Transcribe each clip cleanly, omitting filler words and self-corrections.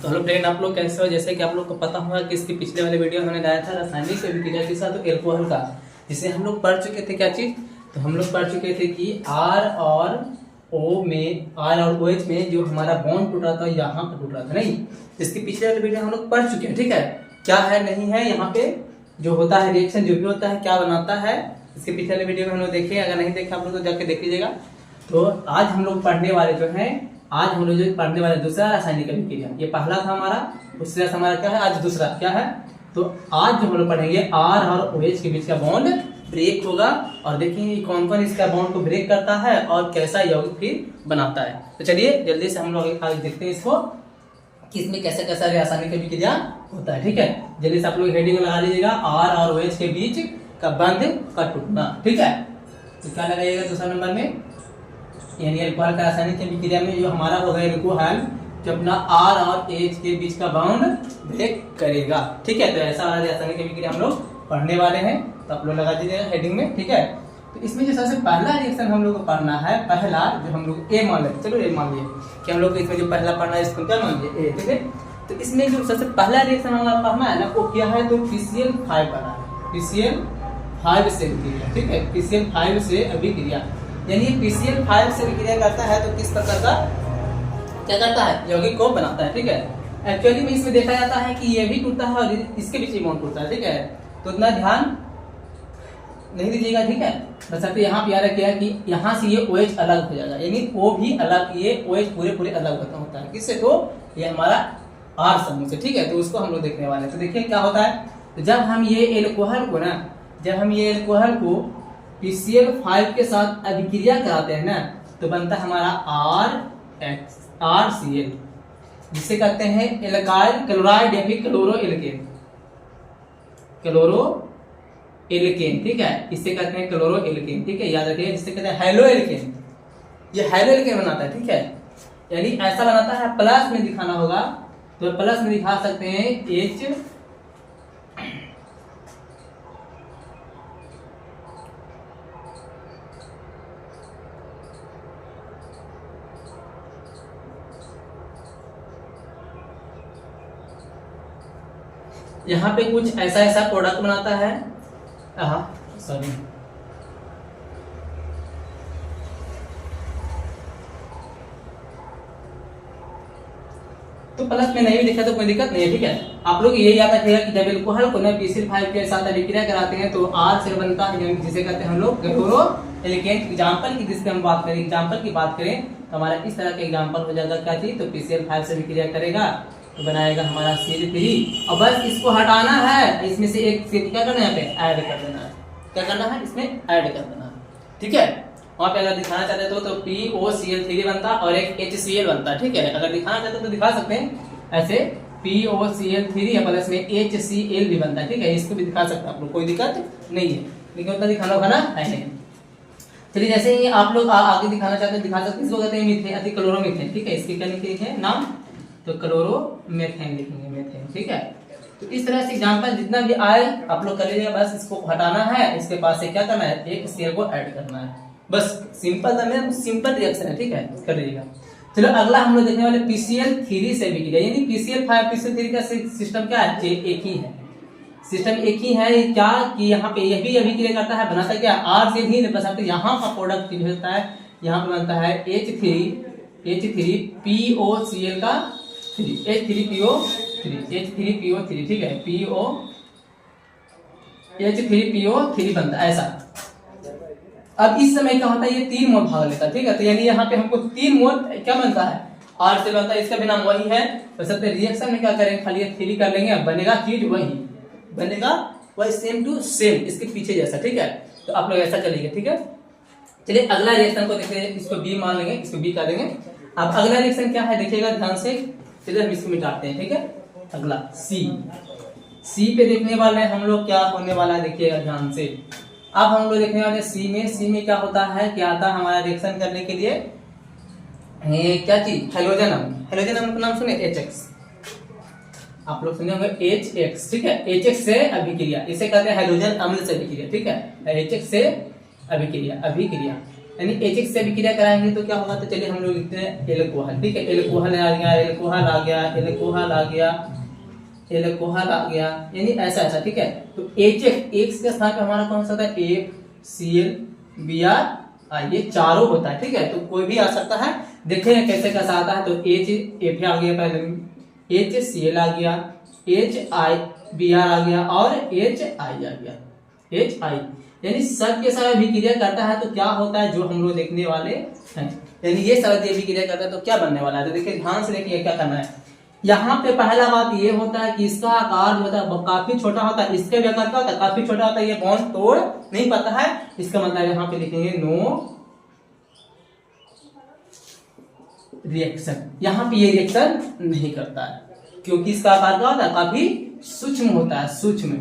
तो hello friend, आप लोग कैसे हो। जैसे कि आप लोग को पता होगा कि इसके पिछले वाले वीडियो हमने लाया था रासायनिक अभिक्रिया के साथ एल्कोहल का, जिसे हम लोग पढ़ चुके थे। क्या चीज? तो हम लोग पढ़ चुके थे कि आर और ओ एच में जो हमारा बॉन्ड टूट रहा था यहाँ पर टूट रहा था। नहीं, इसके पिछले वाले वीडियो हम लोग पढ़ चुके हैं। ठीक है, क्या है नहीं है, यहाँ पे जो होता है रिएक्शन जो भी होता है क्या बनाता है, इसके पिछले वाले वीडियो में हम लोग देखे। अगर नहीं देखे आप लोग तो जाके देख लीजिएगा। तो आज हम लोग पढ़ने वाले जो है, आज हम लोग जो पढ़ने वाले दूसरा रासायनिक अभिक्रिया, ये पहला था हमारा, उससे हमारा क्या है, आज दूसरा क्या है। तो आज जो हम लोग पढ़ेंगे आर और OH के बीच का बॉन्ड ब्रेक होगा और देखेंगे कौन कौन इसका बॉन्ड को ब्रेक करता है और कैसा यौगिक फिर बनाता है। तो चलिए जल्दी से हम लोग आज देखते हैं इसको कि इसमें कैसे कैसा रासायनिक अभिक्रिया होता है। ठीक है, जल्दी से आप लोग हेडिंग लगा लीजिएगा, आर और OH के बीच का बंध का टूटना। ठीक है, तो क्या लगाइएगा दूसरा नंबर में, यानी अल्कोहल का रासायनिक अभिक्रिया में जो हमारा होगा एल्कोहल जो अपना आर और एच के बीच का बॉन्ड ब्रेक करेगा। ठीक है, तो ऐसा वाला रासायनिक अभिक्रिया हम लोग पढ़ने वाले हैं, तो आप लोग लगा दीजिएगा हेडिंग में। ठीक है, तो इसमें जो सबसे पहला रिएक्शन हम लोग को पढ़ना है, पहला जो हम लोग ए मान लेते, चलो ए मान लिए कि हम लोग इसमें जो पहला पढ़ना है इसको क्या मान लिए ए। ठीक है, तो इसमें जो सबसे पहला रिएक्शन हमारा पढ़ना है ना, वो क्या है, तो PCl5 पढ़ना है, PCl5 से अभिक्रिया। ठीक है, PCl5 से अभिक्रिया, यानी PCl5 से अभिक्रिया करता है तो किस प्रकार का क्या करता है, यौगिक को बनाता है। ठीक है, एक्चुअली में इसमें देखा जाता है कि ये भी टूटता है और इसके बीच में बॉन्ड टूटता है। ठीक है, तो इतना ध्यान नहीं दीजिएगा। ठीक है, बस आप यहाँ पे याद रखिएगा कि यहाँ से ये OH अलग हो जाएगा, यानी O भी अलग, ये OH पूरे अलग होता है। किससे? तो ये हमारा R समूह से। ठीक है, तो उसको हम लोग देखने वाले हैं। तो देखिए क्या होता है, तो जब हम ये एल्कोहल को ना, जब हम ये एल्कोहल को PCl5 के साथ अभिक्रिया कराते हैं ना, तो बनता है हमारा RCl, जिसे कहते हैं एल्काइल क्लोराइड या फिर क्लोरो एल्केन। ठीक है, इससे कहते हैं क्लोरो एल्केन। ठीक है, याद रखिए, जिससे कहते हैं हेलो एल्केन, ये हेलो एल्केन बनाता है। ठीक है, यानी ऐसा बनाता है, प्लस में दिखाना होगा तो प्लस में दिखा सकते हैं H, यहाँ पे कुछ ऐसा प्रोडक्ट बनाता है। सॉरी, तो प्लस में नहीं लिखा तो कोई दिक्कत नहीं है। ठीक है, आप लोग ये याद रखिएगा कि जब एल्कोहल को ना PCl5 के साथ अभिक्रिया कराते हैं तो R से बनता है, जिसे कहते हैं हम लोग क्लोरो एल्केन। एग्जांपल की जिससे हम बात करें, एग्जांपल की बात करें तो हमारा इस तरह का एग्जांपल हो जाएगा। क्या चीज? तो PCl5 से अभिक्रिया करेगा तो बनाएगा हमारा CL3, और बस इसको हटाना है, इसमें से एक क्या करना है, यहाँ पे ऐड कर देना है। क्या करना है, इसमें ऐड कर देना है। ठीक है, वहां पे अगर दिखाना चाहते हो तो POCl3 बनता और एक HCl बनता। ठीक है, अगर दिखाना चाहते हो तो दिखा सकते हैं, ऐसे POCl3 या प्लस में HCl भी बनता है। ठीक है, इसको भी दिखा सकते हैं आप लोग, कोई दिक्कत नहीं है, लेकिन उतना दिखाना होगा ना, है नहीं। चलिए, जैसे ही आप लोग आगे दिखाना चाहते हैं दिखा सकते हैं। इसको कहते हैं मीथेन, अति क्लोरोमीथेन। ठीक है, इसकी क्या लिखे नाम, तो क्लोरोमीथेन लिखेंगे, मीथेन। ठीक है, तो इस तरह से एग्जांपल जितना भी आए आप लोग कर लीजिएगा। बस इसको हटाना है, इसके पास से क्या करना है, एक Cl को ऐड करना है, बस सिंपल था, सिंपल रिएक्शन है। ठीक है, कर लीजिएगा। चलो अगला हम लोग देखने वाले PCl3 से अभिक्रिया, यानी PCl5 PCl3 का सिस्टम क्या है, एक ही है, सिस्टम एक ही है। क्या कि यहाँ पे यह भी अभिक्रिया करता है, बनाता क्या, R से भी, बस आपको यहाँ का प्रोडक्ट जो होता है, यहाँ पे बनता है H3POCl का 3, H3PO3। ठीक है, H3PO3 बनता है ऐसा। अब इस समय क्या होता है, ये 3 मोल भाग लेता है। ठीक है, तो यानी यहाँ पे हमको 3 मोल क्या बनता है, R से बनता है, इसका भी नाम वही है। तो सबसे रिएक्शन में क्या करेंगे, खाली 3 कर लेंगे, बनेगा चीज वही बनेगा, वही सेम टू सेम, इसके पीछे जैसा। ठीक है, तो आप लोग ऐसा चलेंगे। ठीक है, चलिए अगला रिएक्शन को देखते हैं, इसको B मान लेंगे, इसको B कर देंगे। अब अगला रिएक्शन क्या है, देखिएगा ध्यान से। चलिए हम इसको मिटाते हैं। ठीक है, अगला C पे देखने वाले हैं हम लोग, क्या होने वाला है देखिएगा ध्यान से। अब हम लोग देखने वाले C में क्या होता है, क्या आता है हमारा रिएक्शन करने के लिए, क्या चीज, हेलोजन अम्ल का नाम सुने, HX, आप लोग सुने होंगे HX। ठीक है, HX से अभिक्रिया, इसे कहते हैं हाइड्रोजन अम्ल से अभिक्रिया। ठीक है, HX से अभिक्रिया, यानी H से अभिक्रिया कराएंगे तो क्या होगा, तो चलिए हम लोग लिखते हैं एल्कोहल। ठीक है, एल्कोहल आ गया, एल्कोहल आ गया, एल्कोहल आ गया, एल्कोहल आ गया, यानी ऐसा ऐसा। ठीक है, तो HF X के स्थान पे हमारा कौन सा होता है, FCl Br ये चारों होता है। ठीक है, तो कोई भी आ सकता है, देखेंगे कैसे कैसा आता है। तो HF आ गया, पहले HCl आ गया, HiBr आ गया और HI आ गया, HI, यानी सब के सब अभिक्रिया करता है तो क्या होता है जो हम लोग देखने वाले हैं, यानी ये सब अभिक्रिया करता है तो क्या बनने वाला है। तो देखिए ध्यान से देखिए क्या करना है। यहाँ पे पहला बात ये होता है कि इसका आकार जो होता है काफी छोटा होता है, इसके भी आकार क्या होता है, काफी छोटा होता है, ये बॉन्ड तोड़ नहीं पाता है। इसका मतलब यहाँ पे लिखेंगे नो रिएक्शन, यहाँ पे ये रिएक्शन नहीं करता है क्योंकि इसका आकार क्या होता है, काफी सूक्ष्म होता है, सूक्ष्म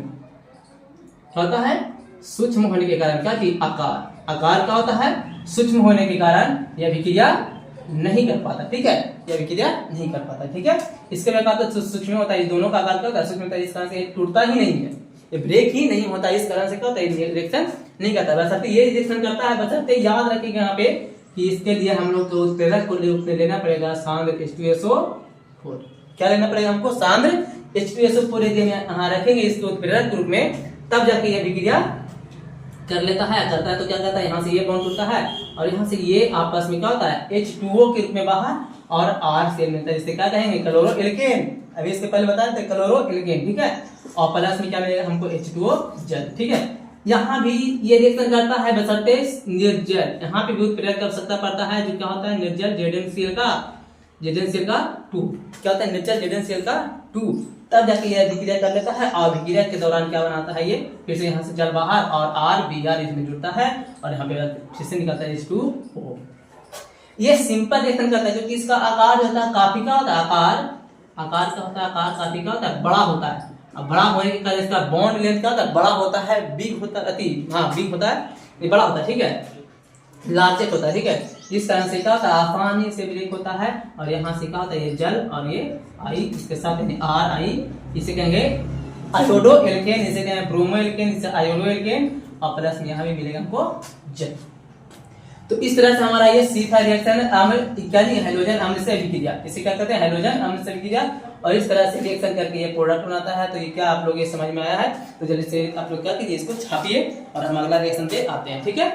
होता है। सूक्ष्म होने के कारण क्या कि आकार क्या होता है, सूक्ष्म होने के कारण यह अभिक्रिया नहीं कर पाता। ठीक है, यह अभिक्रिया नहीं कर पाता। ठीक है, इसके आकार तो सूक्ष्म होता है, दोनों का आकार क्या होता है, सूक्ष्म होता है, इस कारण से टूटता ही नहीं है, ये ब्रेक ही नहीं होता, इस कारण से क्या होता है, रिएक्शन नहीं करता। बशर्ते ये रिएक्शन करता है, बशर्ते याद रखिएगा यहाँ पे कि इसके लिए हम लोग को उत्प्रेरक को लेना पड़ेगा सांद्र H2SO4। क्या लेना पड़ेगा हमको, सांद्र H2SO4 यदि हम यहाँ रखेंगे इसके उत्प्रेरक के रूप में, तब जाके यह अभिक्रिया कर लेता है, करता है। तो क्या करता है, यहाँ से ये बॉन्ड टूटता है और यहाँ से ये आपस में क्या होता है, H2O के रूप में बाहर और R से मिलता है, जिससे क्या कहेंगे, क्लोरो एल्केन। अभी इसके पहले बताए थे क्लोरो एल्केन। ठीक है, और प्लस में क्या मिलेगा हमको H2O जल। ठीक है, यहाँ भी ये रिएक्शन करता है बशर्ते निर्जल, यहाँ पे भी उत्प्रेरक की आवश्यकता पड़ता है, जो क्या होता है निर्जल ZnCl का 2, क्या होता है निर्जल ZnCl का 2, तब जाके ये अभिक्रिया कर लेता है। और अभिक्रिया के दौरान क्या बनाता है, ये फिर से यहाँ से जल बाहर और R इसमें जुड़ता है और यहाँ पे फिर से निकलता है H2O। ये सिंपल रिएक्शन करता है क्योंकि इसका आकार जो होता है काफी क्या होता है, आकार क्या होता है, आकार काफी क्या होता है, बड़ा होता है। अब बड़ा होने के कारण इसका बॉन्ड लेंथ क्या होता है, बड़ा होता है, बिग होता है, बिग होता है, ये बड़ा होता है। ठीक है, लार्जेस्ट होता है। ठीक है, इस कारण से क्या होता है, आसानी से ब्रेक होता है। और यहाँ से क्या होता है, ये जल और ये आई इसके साथ RI, इसे कहेंगे आयोडो एल्केन, इसे कहेंगे ब्रोमो एल्केन, इसे आयोडो एल्केन, और प्लस में यहाँ भी मिलेगा हमको जल। तो इस तरह से हमारा ये C5 रिएक्शन हाइड्रोजन अम्ल से अभिक्रिया, इसे क्या कहते हैं, हाइड्रोजन अम्ल से अभिक्रिया। और इस तरह से रिएक्शन करके ये प्रोडक्ट बनाता है। तो ये क्या आप लोग ये समझ में आया है, तो जल्दी से आप लोग क्या कीजिए, इसको छापिए और हम अगला रिएक्शन पे आते हैं। ठीक है,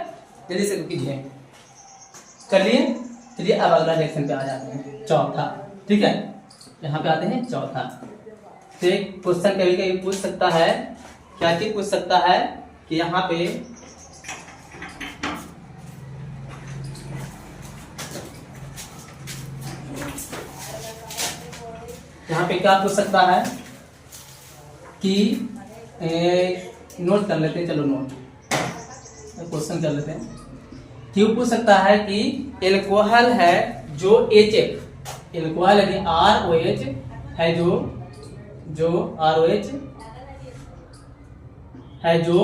जल्दी से कीजिए, कर लिए। चलिए अब अगला रिएक्शन पे आ जाते हैं, चौथा। ठीक है, यहाँ पे आते हैं चौथा। तो एक क्वेश्चन कभी कभी पूछ सकता है, क्या चीज पूछ सकता है कि यहाँ पे क्या पूछ सकता है कि नोट कर लेते हैं, चलो नोट क्वेश्चन कर लेते हैं। क्यों पूछ सकता है कि एल्कोहल है जो HF, एल्कोहल यानी ROH है, जो ROH है जो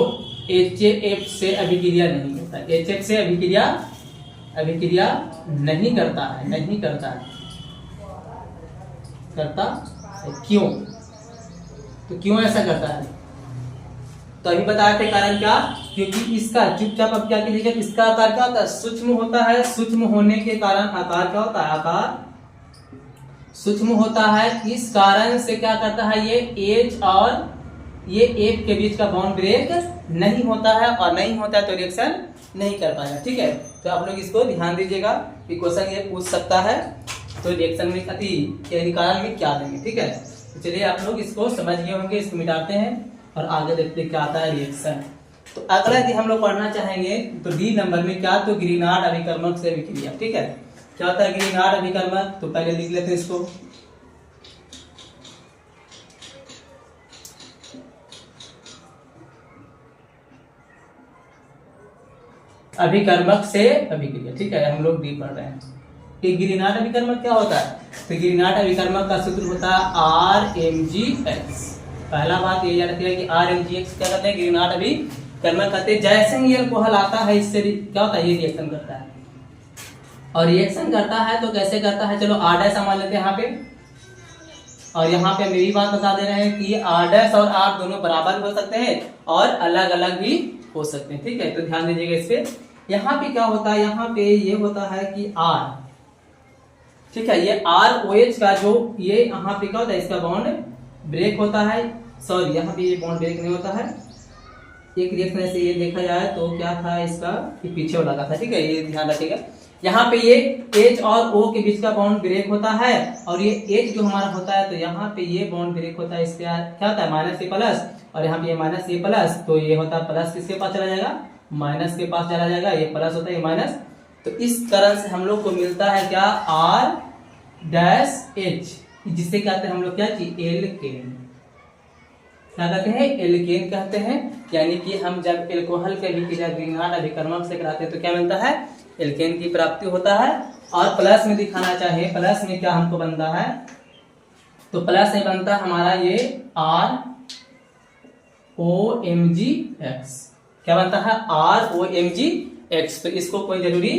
HF से अभिक्रिया नहीं करता, HF से अभिक्रिया नहीं करता है। क्यों, तो क्यों ऐसा करता है, तो अभी बताए थे कारण क्या, क्योंकि इसका चुपचाप अब क्या कीजिएगा, इसका आकार क्या होता है, सूक्ष्म होता है। सूक्ष्म होने के कारण आकार क्या होता है, आकार सूक्ष्म होता है। इस कारण से क्या करता है, ये H और ये F के बीच का बॉन्ड ब्रेक नहीं होता है, और नहीं होता है तो रिएक्शन नहीं कर पाएगा। ठीक है, तो आप लोग इसको ध्यान दीजिएगा कि क्वेश्चन ये पूछ सकता है तो रिएक्शन में कारण में क्या देंगे। ठीक है, तो चलिए आप लोग इसको समझ गए होंगे, इसको मिटाते हैं और आगे देखते हैं क्या आता है रिएक्शन। तो अगला यदि हम लोग पढ़ना चाहेंगे तो D नंबर में क्या, तो ग्रीनार्ड अभिकर्मक से अभिक्रिया। ठीक है, क्या होता है ग्रीनार्ड अभिकर्मक, तो पहले लिख लेते हैं इसको। अभिकर्मक से अभिक्रिया। ठीक है, हम लोग D पढ़ रहे हैं कि ग्रीनार्ड अभिकर्मक क्या होता है, तो ग्रीनार्ड अभिकर्मक का सूत्र होता है RMgX। पहला बात ये याद रखिएगा कि RMgX क्या कहते हैं, ग्रीनार्ड अभिकर्मक कहते हैं। जैसे ही अल्कोहल आता है इससे क्या होता है, ये रिएक्शन करता है, और रिएक्शन करता है तो कैसे करता है, चलो R' मान लेते हैं यहाँ पे, और यहाँ पे मेरी बात बता दे रहे हैं कि R' और R दोनों बराबर हो सकते हैं और अलग अलग भी हो सकते हैं। ठीक है, तो ध्यान दीजिएगा इस पे यहाँ पे क्या होता है, यहाँ पे ये होता है कि R, ठीक है, ये ROH का जो ये यहाँ पे क्या होता है, इसका बॉन्ड ब्रेक होता है, सॉरी यहाँ पे ये बॉन्ड ब्रेक नहीं होता है, एक रिएक्शन से ये देखा जाए तो क्या था इसका, ये पीछे वाला का था, ठीक है, ये ध्यान रखिएगा। यहाँ पे ये H और O के बीच का बॉन्ड ब्रेक होता है, और ये H जो हमारा होता है तो यहाँ पे ये बॉन्ड ब्रेक होता है, इसके क्या होता है माइनस A प्लस, और यहाँ पे ये माइनस A प्लस, तो ये होता है प्लस किसके पास चला जाएगा, माइनस के पास चला जाएगा, ये प्लस होता है ये माइनस। तो इस तरह से हम लोग को मिलता है क्या, R-H, जिससे कहते हैं हम लोग क्या चीज, एल्केन, क्या कहते हैं, एल्केन कहते हैं। यानी कि हम जब एल्कोहल के अभिक्रिया ग्रीनहार्ड अभिकर्मक से कराते हैं तो क्या मिलता है, एल्केन की प्राप्ति होता है। और प्लस में दिखाना चाहिए, प्लस में क्या हमको बनता है, तो प्लस में बनता है हमारा ये ROMgX, क्या बनता है, ROMgX। तो इसको कोई जरूरी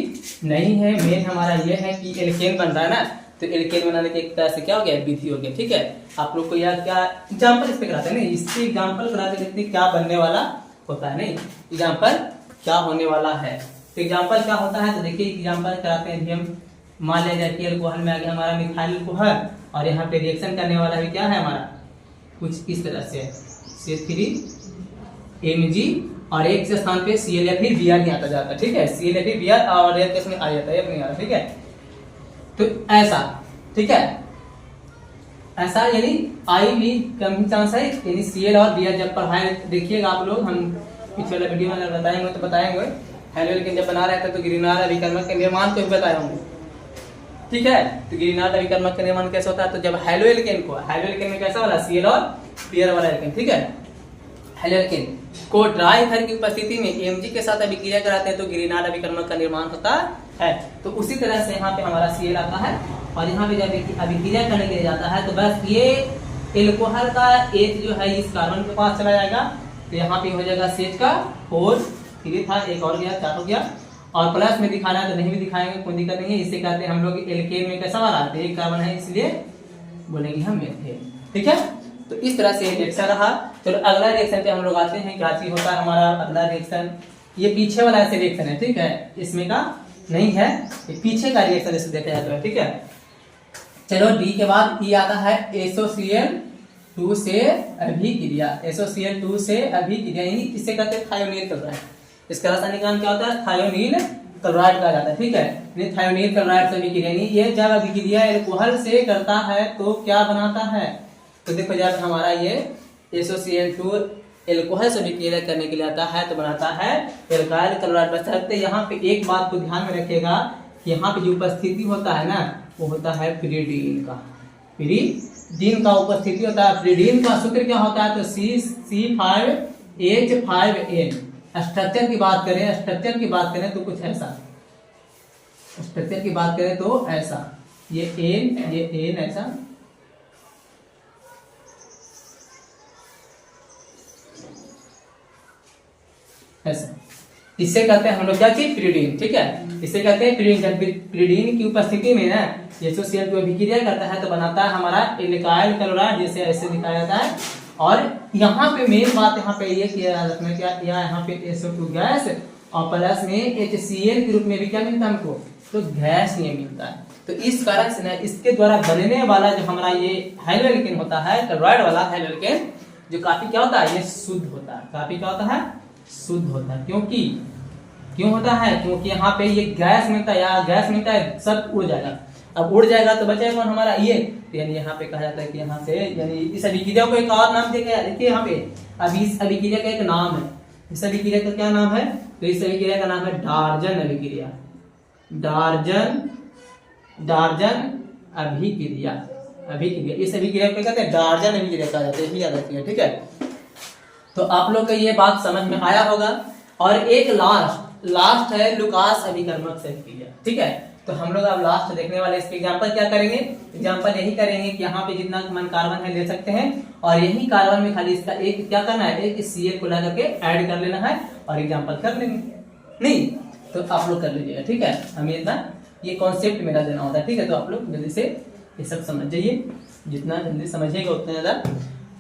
नहीं है, मेन हमारा ये है कि एल्केन बन रहा है ना, तो एल्केन बनाने के एक तरह से क्या हो गया, विधि हो गया, ठीक है। आप लोग को यह क्या एग्जाम्पल इस पे कराते हैं, नहीं इससे एग्जाम्पल कराते देखते क्या बनने वाला होता है, नहीं एग्जाम्पल क्या होने वाला है। तो एग्जाम्पल क्या होता है, तो देखिए एग्जाम्पल कराते हैं, हम मान लिया जाए कि अल्कोहल में आ गया हमारा मिथाइल अल्कोहल, और यहाँ पे रिएक्शन करने वाला भी क्या है हमारा, कुछ इस तरह से CH3Mg, और एक से स्थान पे Cl या फिर Br नहीं आता जाता, ठीक है, Cl या फिर Br और एक इसमें आ जाता है, नहीं आ रहा, ठीक है। तो ऐसा, ठीक है, ऐसा यानी आई भी कम चांस है, यानी Cl और Br जब पढ़ाए देखिएगा आप लोग, हम पिछले वाले वीडियो में अगर बताएंगे तो बताएंगे, हेलोएल्केन जब बना रहे थे तो ग्रीनहार्ड अभिकर्मक के निर्माण को भी बताए होंगे, ठीक है। तो ग्रीनहार्ड अभिकर्मक का निर्माण कैसे होता है, तो जब हेलोएल्केन को, हेलोएल्केन में कैसा वाला Cl और Br वाला एल्केन, ठीक है, हेलोएल्केन को ड्राई ईथर की उपस्थिति में Mg के साथ अभिक्रिया कराते हैं तो ग्रीनहार्ड अभिकर्मक का निर्माण होता है। तो उसी तरह से यहाँ पे हमारा Cl आता है, और यहाँ पे जब अभिक्रिया करने के लिए जाता है तो बस ये एल्कोहल का H जो है इस कार्बन के पास चला जाएगा, तो यहाँ पे हो जाएगा CH का 4 3 था, एक और गया 4 हो गया, और प्लस में दिखाना है तो नहीं भी दिखाएंगे, कोई दिक्कत नहीं है। इसे कहते हैं हम लोग एल्केन में कैसा वाला, तो एक कार्बन है इसलिए बोलेंगे हम मेथेन, ठीक है। तो इस तरह से रिएक्शन रहा। चलो अगला रिएक्शन पे हम लोग आते हैं, क्या चीज होता है हमारा अगला रिएक्शन, ये पीछे वाला ऐसे रिएक्शन है, ठीक है, इसमें का नहीं है, ये पीछे का रिएक्शन इसे देखा जाता है, ठीक है। चलो डी के बाद ई आता है SOCl2 से अभिक्रिया, SOCl2 से अभिक्रिया, यानी किससे कहते हैं, थायोनील क्लोराइड, इसका रासायनिक नाम क्या होता है, थायोनील क्लोराइड कहा जाता है, ठीक है। थायोनील क्लोराइड से अभिक्रिया, ये जब अभिक्रिया एल्कोहल से करता है तो क्या बनाता है, तो देखो जब हमारा ये SOCl2 एल्कोहल से अभिक्रिया करने के लिए आता है तो बनाता है एल्काइल क्लोराइड। बशर्ते यहाँ पे एक बात को ध्यान में रखिएगा, यहाँ पे जो उपस्थिति होता है ना वो होता है पिरीडीन का, पिरीडीन का उपस्थिति होता है। पिरीडीन का सूत्र क्या होता है, तो C5H5N। स्ट्रक्चर की बात करें, स्ट्रक्चर की बात करें तो कुछ ऐसा, स्ट्रक्चर की बात करें तो ऐसा, ये N ऐसा, ऐसा, इससे कहते हैं हम लोग क्या चीज, पिरीडीन, ठीक है, इससे कहते हैं पिरीडीन। जब पिरीडीन की उपस्थिति में ना SOCl2 अभिक्रिया करता है तो बनाता है हमारा एल्काइल क्लोराइड, जैसे ऐसे दिखाया जाता है। और यहाँ पे मेन बात यहाँ पे ये किया रखना, क्या यहाँ पे SO2 गैस और प्लस में HCl के रूप में भी क्या मिलता है हमको, तो गैस ये मिलता है। तो इस कारण से ना इसके द्वारा बनने वाला जो हमारा ये हेलोएल्केन होता है, क्लोराइड वाला हेलोएल्केन, जो काफी क्या होता है, ये शुद्ध होता है, काफी क्या होता है, शुद्ध होता है। क्योंकि क्यों होता है, क्योंकि यहाँ पे ये गैस मिलता है, या गैस मिलता है, सब उड़ जाएगा। अब उड़ जाएगा तो बचेगा कौन, हमारा ये, तो यानी यहाँ पे कहा जाता है कि यहाँ से, यानी इस अभिक्रिया को एक और नाम दिया गया, देखिए यहाँ पे अभी इस अभिक्रिया का एक नाम है, इस अभिक्रिया का क्या नाम है, तो इस अभिक्रिया का नाम है डार्जन अभिक्रिया, डार्जन अभिक्रिया, इस अभिक्रिया को कहते हैं डार्जन अभिक्रिया कहा जाता है, यही याद रखिएगा, ठीक है। तो आप लोग को ये बात समझ में आया होगा। और एक लास्ट है लुकास अभिकर्मक से अभिक्रिया, ठीक है। तो हम लोग अब लास्ट देखने वाले इसके एग्जांपल क्या करेंगे, एग्जांपल यही करेंगे कि यहाँ पे जितना मन कार्बन है ले सकते हैं, और यही कार्बन में खाली इसका एक क्या करना है, एक Cl को लगा के ऐड कर लेना है और एग्जांपल कर लेंगे, नहीं तो आप लोग कर लीजिएगा, ठीक है। हमें इतना ये कॉन्सेप्ट मेरा देना होता है, ठीक है। तो आप लोग जल्दी से ये सब समझ जाइए, जितना जल्दी समझिएगा उतना ज्यादा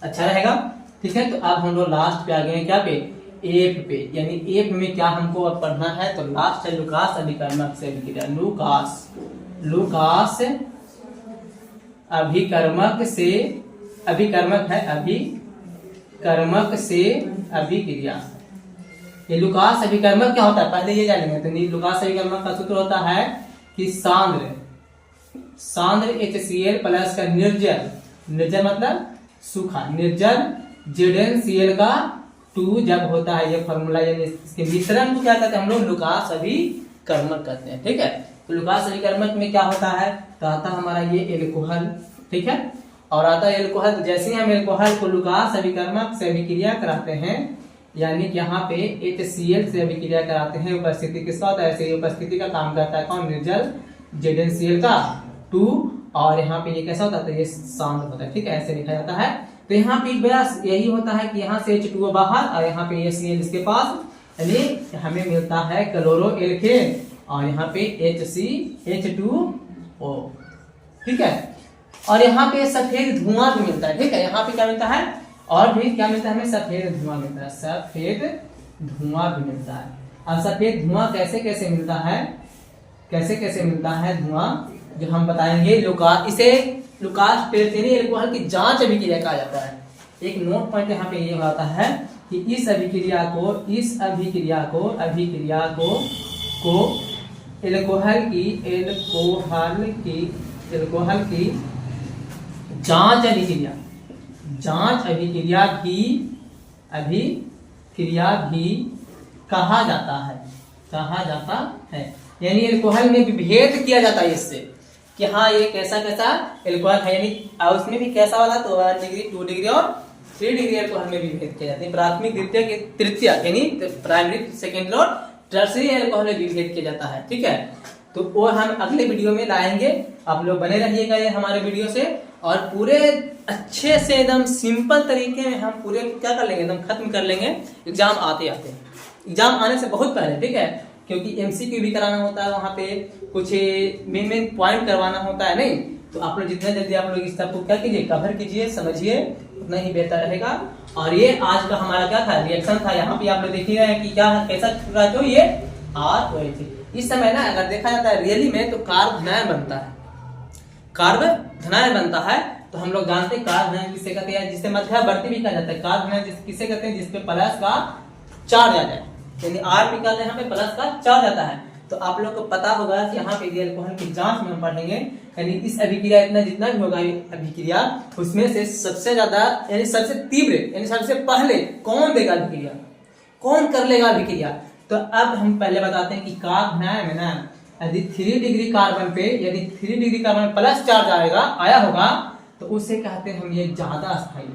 अच्छा रहेगा, ठीक है। तो अब हम लोग लास्ट पे आ गए हैं, क्या पे, एफ पे, यानी एफ में क्या हमको अब पढ़ना है, तो लास्ट है लुकास अभिकर्मक से अभिक्रिया। लुकास अभिकर्मक से, अभिकर्मक है, अभिकर्मक से अभिक्रिया। ये लुकास अभिकर्मक क्या होता है पहले ये जानेंगे। तो लुकास अभिकर्मक का सूत्र होता है कि सांद्र HCl प्लस का निर्जल मतलब सूखा, निर्जल ZnCl का 2 जब होता है ये फॉर्मूला, यानी इसके मिश्रण को क्या कहते हैं हम लोग, लुकास अभिकर्मक कहते हैं। ठीक है, तो लुकास अभिकर्मक में क्या होता है, तो आता हमारा ये एल्कोहल, ठीक है, और आता है एल्कोहल। तो जैसे ही हम एल्कोहल को लुकास अभिकर्मक से अभिक्रिया कराते हैं, यानी कि यहाँ पे HCl से अभिक्रिया कराते हैं, उपस्थिति किसका होता है, ऐसे उपस्थिति का काम करता है कौन, निर्जल ZnCl का 2, और यहाँ पे ये कैसा होता है, तो ये सांद्र होता है। ठीक है, ऐसे लिखा जाता है। तो यहाँ पे बस यही होता है कि यहाँ से H2O बाहर और यहाँ पे HCl इसके पास, यानी हमें मिलता है क्लोरो एल्केन, और यहाँ पे H2O। ठीक है, और यहाँ पे सफेद धुआं भी मिलता है। ठीक है, यहाँ पे क्या मिलता है, और भी क्या मिलता है हमें, सफेद धुआं मिलता है, सफेद धुआं भी मिलता है। अब सफेद धुआं कैसे कैसे मिलता है, कैसे कैसे मिलता है धुआं, जो हम बताएंगे। इसे लुकास टेरेनी एल्कोहल की जांच अभिक्रिया कहा जाता है। एक नोट पॉइंट यहाँ पे ये होता है कि इस अभिक्रिया को एल्कोहल की जांच अभिक्रिया भी कहा जाता है, यानी एल्कोहल में विभेद किया जाता है इससे कि हाँ ये कैसा कैसा एल्कोहल है, यानी उसमें भी कैसा वाला, तो 1 डिग्री 2 डिग्री और 3 डिग्री एल्कोहल में विभेद किया जाता है। प्राथमिक द्वितीय तृतीय यानी प्राइमरी सेकेंडरी और टर्सरी एल्कोहल में विभेद किया जाता है। ठीक है, तो वो हम अगले वीडियो में लाएंगे, आप लोग बने रहिएगा ये हमारे वीडियो से, और पूरे अच्छे से एकदम सिंपल तरीके में हम पूरे क्या कर लेंगे, एकदम खत्म कर लेंगे एग्जाम आते एग्जाम आने से बहुत पहले। ठीक है, क्योंकि MCQ भी कराना होता है, वहाँ पे कुछ मेन पॉइंट करवाना होता है, नहीं तो आप लोग जितना जल्दी आप लोग इस सब को क्या कीजिए, कवर कीजिए, समझिए, उतना ही बेहतर रहेगा। और ये आज का हमारा क्या था, रिएक्शन था। यहाँ पे आप लोग देख ही रहे हैं कि क्या कैसा चल रहा है, तो ये R-OH इस समय ना अगर देखा जाता है रियली में, तो कार्ब धनायन बनता है, कार्ब धनायन बनता है। तो हम लोग जानते हैं कार्ब धनायन किसे कहते हैं, जिससे मध्यवर्ती भी कहा जाता है। कार्ब धनायन किसे कहते हैं, जिसपे प्लस का चार्ज आ जाए, यानी R निकालने यहाँ पे प्लस का चार्ज आता है। तो आप लोग को पता होगा कि यहाँ पे एल्कोहल की जांच में हम पढ़ेंगे, यानी इस अभिक्रिया इतना जितना भी होगा अभिक्रिया, उसमें से सबसे ज्यादा यानी सबसे तीव्र यानी सबसे पहले कौन देगा अभिक्रिया, कौन कर लेगा अभिक्रिया। तो अब हम पहले बताते हैं कि कार्ब धनायन में ना, यदि 3 डिग्री कार्बन पे, यदि 3 डिग्री कार्बन प्लस चार्ज आया होगा, तो उसे कहते हैं हम ये ज्यादा स्थायी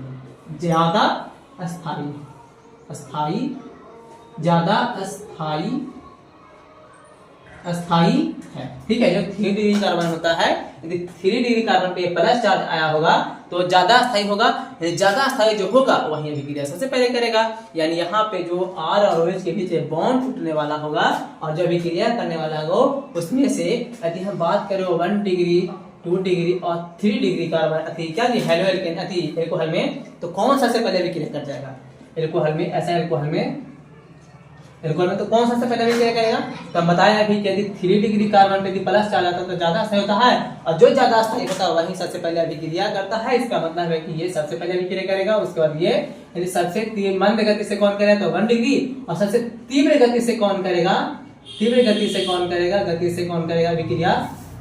है। ठीक है, जो 3 डिग्री कार्बन होता है, यदि 3 डिग्री कार्बन पे प्लस चार्ज आया होगा तो ज्यादा स्थायी होगा, ज्यादा स्थायी जो होगा वही अभिक्रिया सबसे पहले करेगा। यानी यहाँ पे जो R और OH के बीच बॉन्ड टूटने वाला होगा और जो अभिक्रिया करने वाला होगा, उसमें से यदि हम बात करें 1 डिग्री 2 डिग्री और 3 डिग्री कार्बन क्या जी हेलो एल्कोहल में, तो कौन सबसे पहले अभिक्रिया कर जाएगा एल्कोहल में, ऐसा एल्कोहल में तो कौन सबसे पहले अभिक्रिया करेगा। तो हम बताया अभी कि यदि 3 डिग्री कार्बन पे प्लस चार्ज आता है तो ज्यादा स्थायी होता है, और जो ज्यादा स्थायी होता है वही सबसे पहले अभिक्रिया करता है। इसका मतलब है कि ये सबसे पहले अभिक्रिया करेगा, उसके बाद ये यदि सबसे मंद गति से कौन करेगा तो 1 डिग्री, और सबसे तीव्र गति से कौन करेगा अभिक्रिया,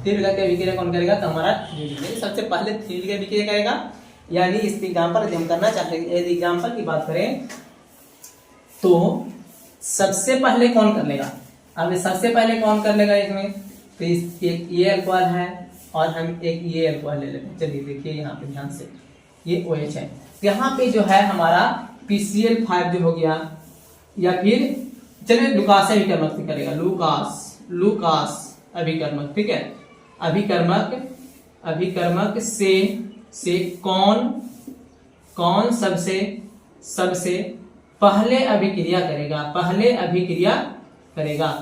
तीव्र गति अभिक्रिया कौन करेगा, तो हमारा 3 डिग्री सबसे पहले 3 डिग्री अभिक्रिया करेगा। यानी इस एग्जाम्पल हम करना चाहते हैं, यदि एग्जाम्पल की बात करें तो सबसे पहले कौन कर लेगा, अब सबसे पहले कौन कर लेगा इसमें, तो एक ये अल्कोहल है और हम एक ये अल्कोहल ले लेते हैं। चलिए देखिए यहाँ पे ध्यान से, ये OH है, यहाँ पे जो है हमारा PCl5 जो हो गया, या फिर चलिए लुकास अभिकर्मक से करेगा, लुकास अभिकर्मक। ठीक है, अभिकर्मक से कौन सबसे पहले अभिक्रिया करेगा,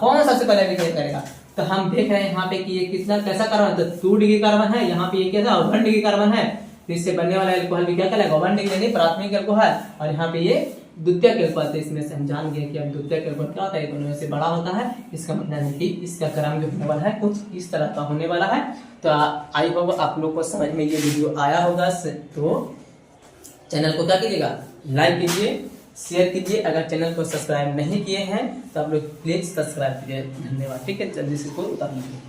कौन सबसे पहले अभिक्रिया करेगा। तो हम देख रहे हैं यहाँ पे कि ये कितना कैसा कार्बन, तो 2 डिग्री कार्बन है, यहाँ पे ये कैसा 1 डिग्री कार्बन है, तो इससे बनने वाला एल्कोहल भी क्या कहलाएगा 1 डिग्री यानी प्राथमिक एल्कोहल, और यहाँ पे ये द्वितीय अल्पपद है, इसमें से हम जान गए कि अब द्वितीय अल्पपद क्या होता है, दोनों में से बड़ा होता है। इसका मतलब है कि इसका क्रम जो होने वाला है कुछ इस तरह का होने वाला है। तो आई होप आप लोग को समझ में ये वीडियो आया होगा। तो चैनल को क्या कीजिएगा, लाइक कीजिए, शेयर कीजिए। अगर चैनल को सब्सक्राइब नहीं किए हैं तो आप लोग प्लीज सब्सक्राइब कीजिए। धन्यवाद। ठीक है, जल्दी से इसको उतार लीजिए।